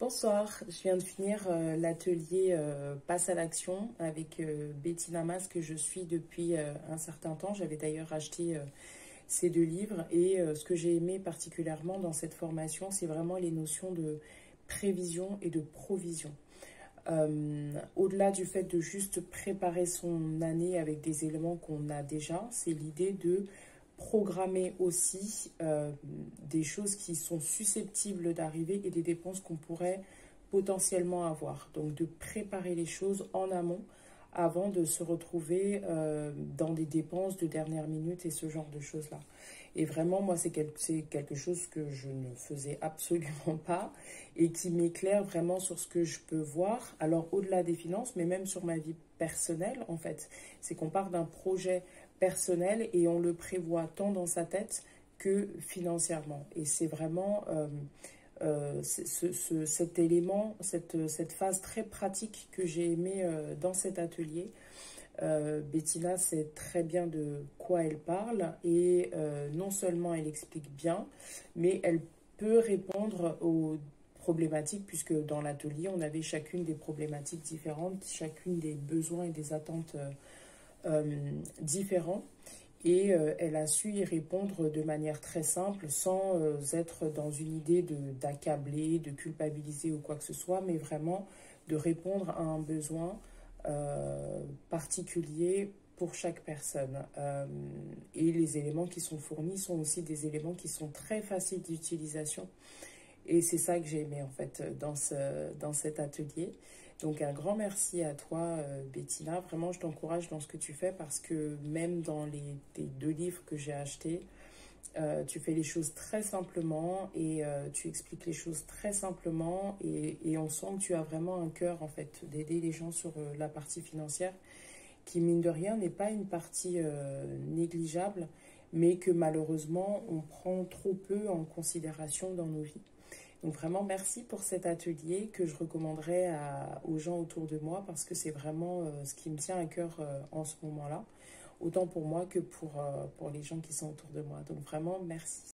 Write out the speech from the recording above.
Bonsoir, je viens de finir l'atelier Passe à l'action avec Bettina Mas que je suis depuis un certain temps. J'avais d'ailleurs acheté ces deux livres et ce que j'ai aimé particulièrement dans cette formation, c'est vraiment les notions de prévision et de provision. Au-delà du fait de juste préparer son année avec des éléments qu'on a déjà, c'est l'idée de programmer aussi des choses qui sont susceptibles d'arriver et des dépenses qu'on pourrait potentiellement avoir. Donc de préparer les choses en amont avant de se retrouver dans des dépenses de dernière minute et ce genre de choses-là. Et vraiment, moi, c'est quelque chose que je ne faisais absolument pas et qui m'éclaire vraiment sur ce que je peux voir. Alors, au-delà des finances, mais même sur ma vie personnelle, en fait. C'est qu'on part d'un projet personnel et on le prévoit tant dans sa tête que financièrement. Et c'est vraiment cet élément, cette phase très pratique que j'ai aimé dans cet atelier. Bettina sait très bien de quoi elle parle et non seulement elle explique bien, mais elle peut répondre aux problématiques puisque dans l'atelier, on avait chacune des problématiques différentes, chacune des besoins et des attentes différents. Et elle a su y répondre de manière très simple, sans être dans une idée d'accabler, de culpabiliser ou quoi que ce soit, mais vraiment de répondre à un besoin particulier pour chaque personne. Et les éléments qui sont fournis sont aussi des éléments qui sont très faciles d'utilisation. Et c'est ça que j'ai aimé en fait dans cet atelier. Donc un grand merci à toi Bettina, vraiment je t'encourage dans ce que tu fais parce que même dans tes deux livres que j'ai achetés, tu fais les choses très simplement et tu expliques les choses très simplement et on sent que tu as vraiment un cœur en fait d'aider les gens sur la partie financière qui mine de rien n'est pas une partie négligeable mais que malheureusement on prend trop peu en considération dans nos vies. Donc vraiment, merci pour cet atelier que je recommanderais aux gens autour de moi parce que c'est vraiment ce qui me tient à cœur en ce moment-là, autant pour moi que pour les gens qui sont autour de moi. Donc vraiment, merci.